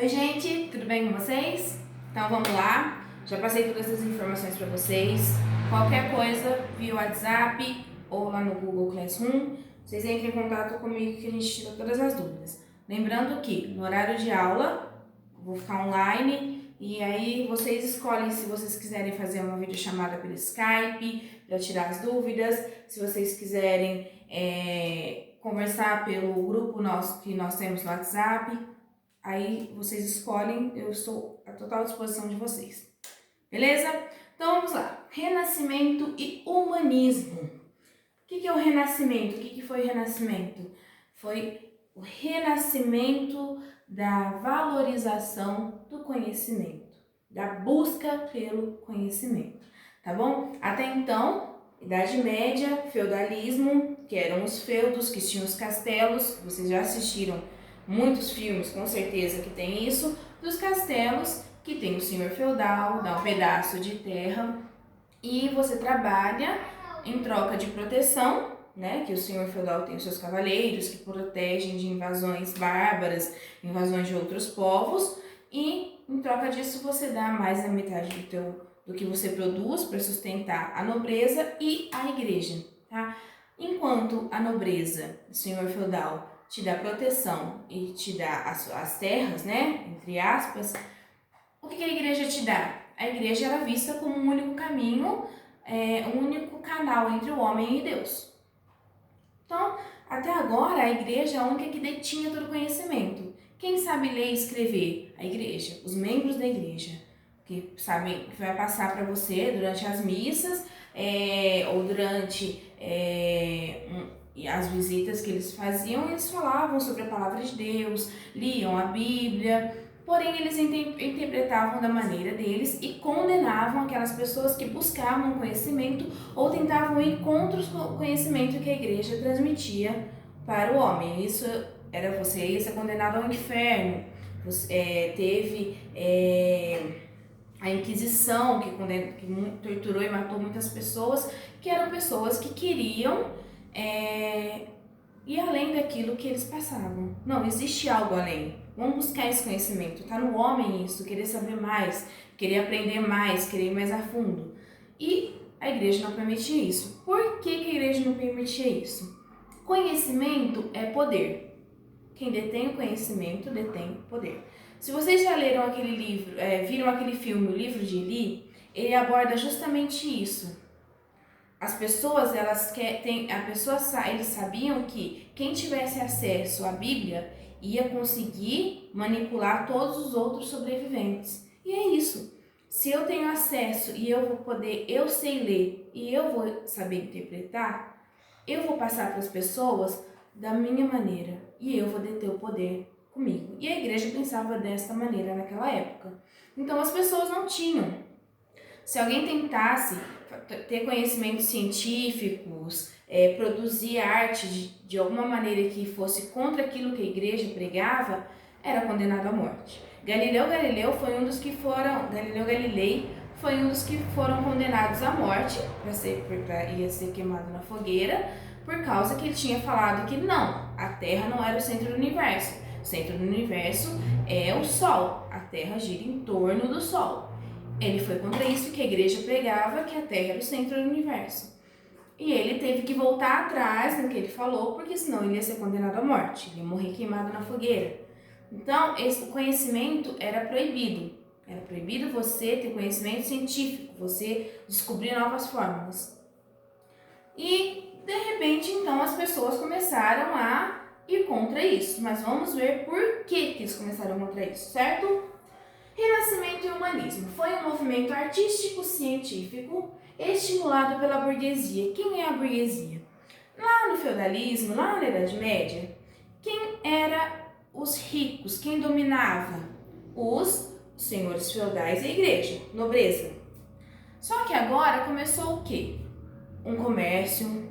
Oi gente, tudo bem com vocês? Então vamos lá, já passei todas as informações para vocês. Qualquer coisa via WhatsApp ou lá no Google Classroom, vocês entrem em contato comigo que a gente tira todas as dúvidas. Lembrando que no horário de aula, vou ficar online e aí vocês escolhem se vocês quiserem fazer uma videochamada pelo Skype para tirar as dúvidas, se vocês quiserem conversar pelo grupo nosso que nós temos no WhatsApp. Aí vocês escolhem, eu estou à total disposição de vocês. Beleza? Então vamos lá. Renascimento e humanismo. O que é o renascimento? O que foi o renascimento? Foi o renascimento da valorização do conhecimento, da busca pelo conhecimento, tá bom? Até então, Idade Média, feudalismo, que eram os feudos, que tinham os castelos, vocês já assistiram muitos filmes, com certeza que tem isso, dos castelos, que tem o senhor feudal, dá um pedaço de terra e você trabalha em troca de proteção, né? Que o senhor feudal tem os seus cavaleiros que protegem de invasões bárbaras, invasões de outros povos, e em troca disso você dá mais da metade do que você produz para sustentar a nobreza e a igreja, tá? Enquanto a nobreza, o senhor feudal, te dá proteção e te dá as terras, né, entre aspas, o que a igreja te dá? A igreja era vista como um único caminho, um único canal entre o homem e Deus. Então, até agora, a igreja é a única que detinha todo o conhecimento. Quem sabe ler e escrever? A igreja, os membros da igreja, que sabem que vai passar para você durante as missas ou durante as visitas que eles faziam, eles falavam sobre a palavra de Deus, liam a Bíblia, porém eles interpretavam da maneira deles e condenavam aquelas pessoas que buscavam conhecimento ou tentavam ir contra o conhecimento que a igreja transmitia para o homem. Isso era você ia ser condenado ao inferno. Teve a Inquisição, que torturou e matou muitas pessoas, que eram pessoas que queriam ir além daquilo que eles passavam. Não, existe algo além. Vamos buscar esse conhecimento. Está no homem isso, querer saber mais, querer aprender mais, querer ir mais a fundo. E a igreja não permitia isso. Por que a igreja não permitia isso? Conhecimento é poder. Quem detém o conhecimento detém o poder. Se vocês já leram aquele livro, viram aquele filme, O Livro de Eli, ele aborda justamente isso. As pessoas, eles sabiam que quem tivesse acesso à Bíblia ia conseguir manipular todos os outros sobreviventes. E é isso. Se eu tenho acesso e eu sei ler e eu vou saber interpretar, eu vou passar para as pessoas da minha maneira e eu vou deter o poder comigo. E a igreja pensava dessa maneira naquela época. Então as pessoas não tinham. Se alguém tentasse ter conhecimentos científicos, produzir arte de alguma maneira que fosse contra aquilo que a igreja pregava, era condenado à morte. Galileu Galilei foi um dos que foram condenados à morte, ia ser queimado na fogueira, por causa que ele tinha falado que não, a Terra não era o centro do universo. O centro do universo é o Sol, a Terra gira em torno do Sol. Ele foi contra isso que a igreja pregava, que a Terra era o centro do universo. E ele teve que voltar atrás no que ele falou, porque senão ele ia ser condenado à morte, ele ia morrer queimado na fogueira. Então, o conhecimento era proibido. Era proibido você ter conhecimento científico, você descobrir novas fórmulas. E, de repente, então, as pessoas começaram a ir contra isso. Mas vamos ver por que eles começaram contra isso, certo? Renascimento e humanismo foi um movimento artístico-científico estimulado pela burguesia. Quem é a burguesia? Lá no feudalismo, lá na Idade Média, quem era os ricos? Quem dominava? Os senhores feudais e a igreja, nobreza. Só que agora começou o quê? Um comércio,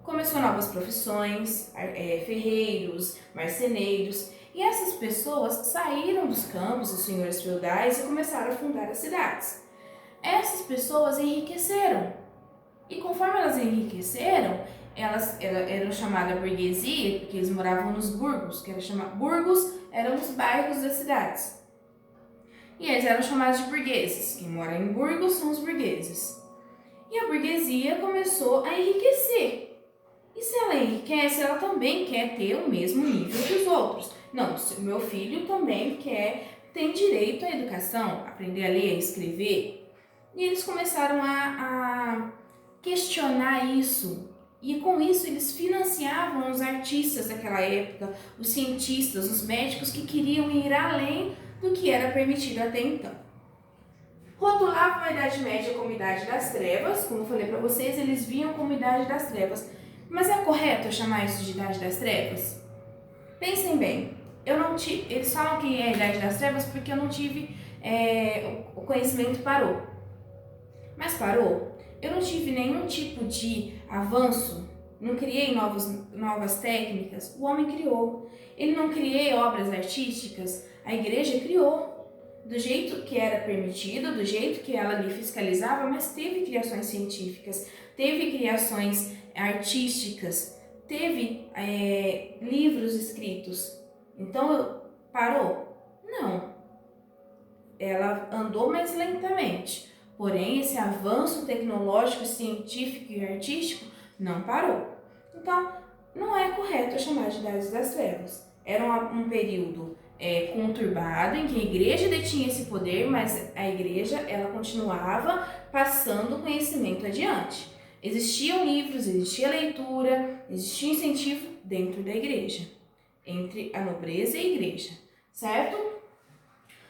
começou novas profissões, ferreiros, marceneiros. E essas pessoas saíram dos campos, os senhores feudais, e começaram a fundar as cidades. Essas pessoas enriqueceram. E conforme elas enriqueceram, elas eram chamadas burguesia, porque eles moravam nos burgos, burgos eram os bairros das cidades. E eles eram chamados de burgueses. Quem mora em Burgos são os burgueses. E a burguesia começou a enriquecer. E se ela enriquece, ela também quer ter o mesmo nível que os outros. Não, o meu filho também tem direito à educação, aprender a ler, a escrever. E eles começaram a questionar isso. E com isso eles financiavam os artistas daquela época, os cientistas, os médicos que queriam ir além do que era permitido até então. Rotulavam a Idade Média como Idade das Trevas, como eu falei para vocês, eles viam como Idade das Trevas. Mas é correto eu chamar isso de Idade das Trevas? Pensem bem, eles falam que é a Idade das Trevas porque eu não tive, o conhecimento parou. Mas parou? Eu não tive nenhum tipo de avanço, não criei novas técnicas, o homem criou. Ele não criei obras artísticas, a igreja criou. Do jeito que era permitido, do jeito que ela ali fiscalizava, mas teve criações científicas, teve criações artísticas, teve livros escritos. Então, parou? Não. Ela andou mais lentamente. Porém, esse avanço tecnológico, científico e artístico não parou. Então, não é correto chamar de Idade das Trevas. Era um período conturbado em que a igreja detinha esse poder, mas a igreja ela continuava passando conhecimento adiante. Existiam livros, existia leitura, existia incentivo dentro da igreja, entre a nobreza e a igreja, certo?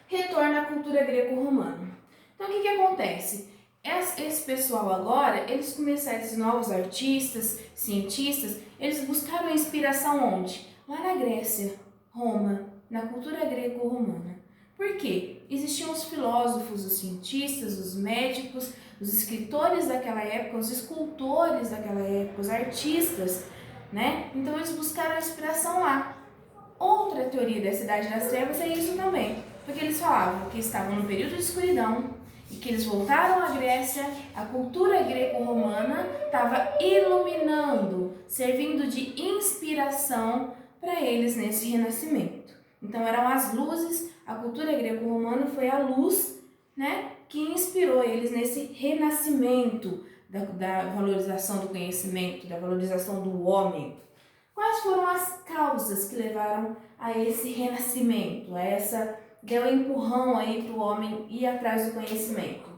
Retorno à cultura greco-romana. Então, o que acontece? Esse pessoal agora, eles começaram, esses novos artistas, cientistas, eles buscaram inspiração onde? Lá na Grécia, Roma, na cultura greco-romana. Por quê? Existiam os filósofos, os cientistas, os médicos, os escritores daquela época, os escultores daquela época, os artistas, né? Então eles buscaram inspiração lá. Outra teoria da Idade das Trevas é isso também, porque eles falavam que estavam no período de escuridão e que eles voltaram à Grécia, a cultura greco-romana estava iluminando, servindo de inspiração para eles nesse renascimento. Então eram as luzes, a cultura greco-romana foi a luz, né, que inspirou eles nesse renascimento da valorização do conhecimento, da valorização do homem. Quais foram as causas que levaram a esse renascimento, deu um empurrão aí para o homem ir atrás do conhecimento?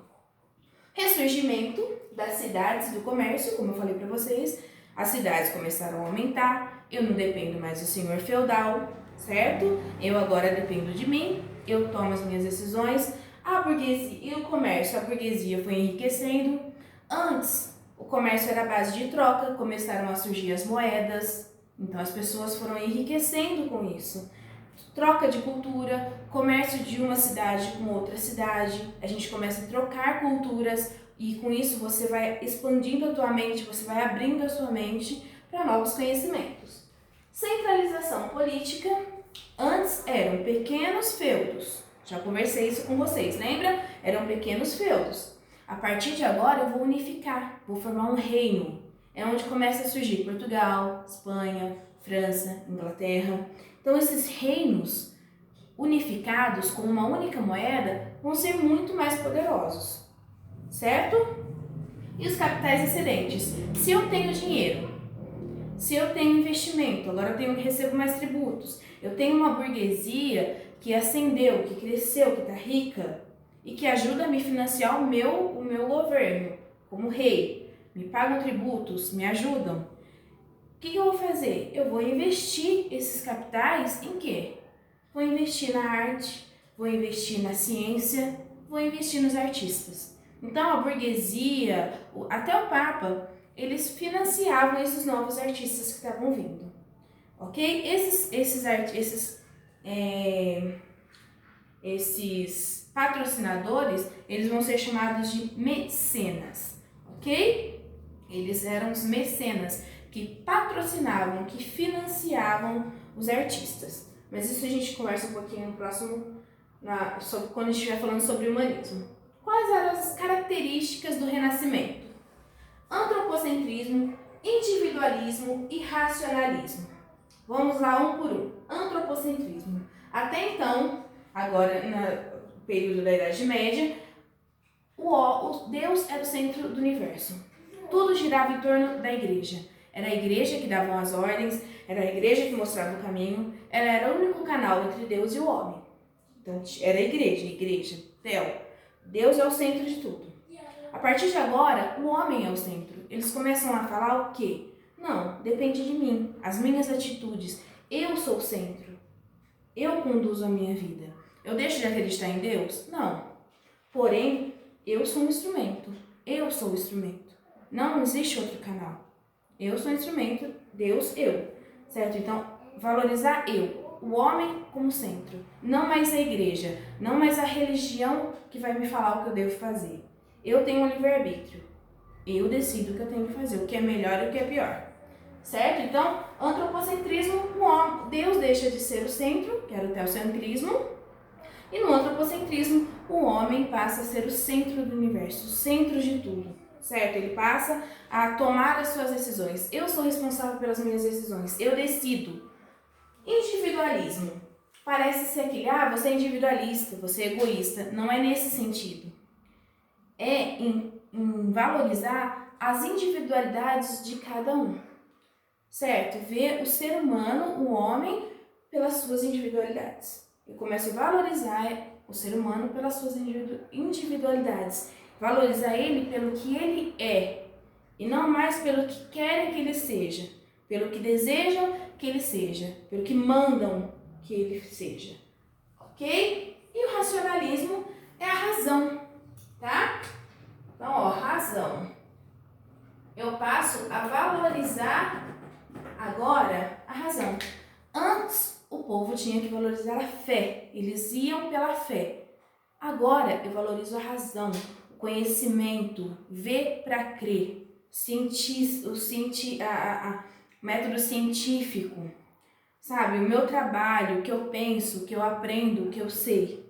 Ressurgimento das cidades, do comércio, como eu falei para vocês, as cidades começaram a aumentar, eu não dependo mais do senhor feudal, certo? Eu agora dependo de mim, eu tomo as minhas decisões. A burguesia e o comércio, a burguesia foi enriquecendo. Antes, o comércio era a base de troca, começaram a surgir as moedas, então as pessoas foram enriquecendo com isso. Troca de cultura, comércio de uma cidade com outra cidade, a gente começa a trocar culturas e com isso você vai expandindo a tua mente, você vai abrindo a sua mente para novos conhecimentos. Centralização política, antes eram pequenos feudos, já conversei isso com vocês, lembra? Eram pequenos feudos. A partir de agora eu vou unificar, vou formar um reino. É onde começa a surgir Portugal, Espanha, França, Inglaterra. Então esses reinos unificados com uma única moeda vão ser muito mais poderosos, certo? E os capitais excedentes? Se eu tenho dinheiro, se eu tenho investimento, agora eu recebo mais tributos, eu tenho uma burguesia que ascendeu, que cresceu, que está rica e que ajuda a me financiar o meu governo como rei, me pagam tributos, me ajudam. O que eu vou fazer? Eu vou investir esses capitais em quê? Vou investir na arte, vou investir na ciência, vou investir nos artistas. Então a burguesia, até o Papa, eles financiavam esses novos artistas que estavam vindo, ok? Esses patrocinadores, eles vão ser chamados de mecenas, ok? Eles eram os mecenas que patrocinavam, que financiavam os artistas. Mas isso a gente conversa um pouquinho no próximo, quando a gente estiver falando sobre humanismo. Quais eram as características do Renascimento? Antropocentrismo, individualismo e racionalismo. Vamos lá um por um. Antropocentrismo. Até então, agora período da Idade Média, o Deus era o centro do universo. Tudo girava em torno da igreja. Era a igreja que dava as ordens, era a igreja que mostrava o caminho, ela era o único canal entre Deus e o homem. Então, era a igreja, Deus é o centro de tudo. A partir de agora, o homem é o centro. Eles começam a falar o quê? Não, depende de mim, as minhas atitudes. Eu sou o centro. Eu conduzo a minha vida. Eu deixo de acreditar em Deus? Não. Porém, eu sou um instrumento. Eu sou o instrumento. Não existe outro canal. Eu sou o instrumento, Deus, eu. Certo? Então, valorizar eu, o homem como centro. Não mais a igreja, não mais a religião que vai me falar o que eu devo fazer. Eu tenho um livre-arbítrio. Eu decido o que eu tenho que fazer, o que é melhor e o que é pior. Certo? Então, antropocentrismo, Deus deixa de ser o centro, que era o teocentrismo, e no antropocentrismo, o homem passa a ser o centro do universo, o centro de tudo, certo? Ele passa a tomar as suas decisões. Eu sou responsável pelas minhas decisões, eu decido. Individualismo. Parece ser que, você é individualista, você é egoísta. Não é nesse sentido. É em valorizar as individualidades de cada um. Certo? Ver o ser humano, o homem, pelas suas individualidades. Eu começo a valorizar o ser humano pelas suas individualidades. Valorizar ele pelo que ele é. E não mais pelo que querem que ele seja. Pelo que desejam que ele seja. Pelo que mandam que ele seja. Ok? E o racionalismo é a razão. Tá? Então, razão. Eu passo a valorizar agora a razão. Antes, o povo tinha que valorizar a fé. Eles iam pela fé. Agora, eu valorizo a razão, o conhecimento, ver para crer, método científico, sabe? O meu trabalho, o que eu penso, o que eu aprendo, o que eu sei.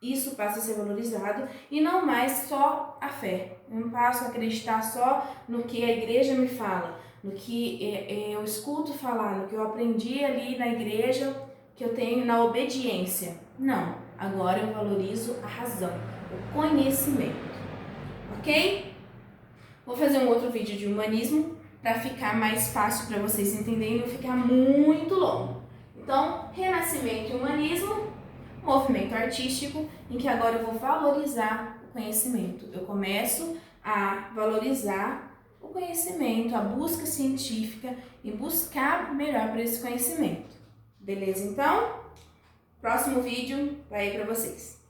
Isso passa a ser valorizado e não mais só a fé. Eu não passo a acreditar só no que a igreja me fala, no que eu escuto falar, no que eu aprendi ali na igreja, que eu tenho na obediência. Não, agora eu valorizo a razão, o conhecimento. Ok? Vou fazer um outro vídeo de humanismo para ficar mais fácil para vocês entenderem e não ficar muito longo. Então, renascimento e humanismo, movimento artístico, em que agora eu vou valorizar o conhecimento. Eu começo a valorizar o conhecimento, a busca científica e buscar melhor para esse conhecimento. Beleza, então? Próximo vídeo vai aí para vocês.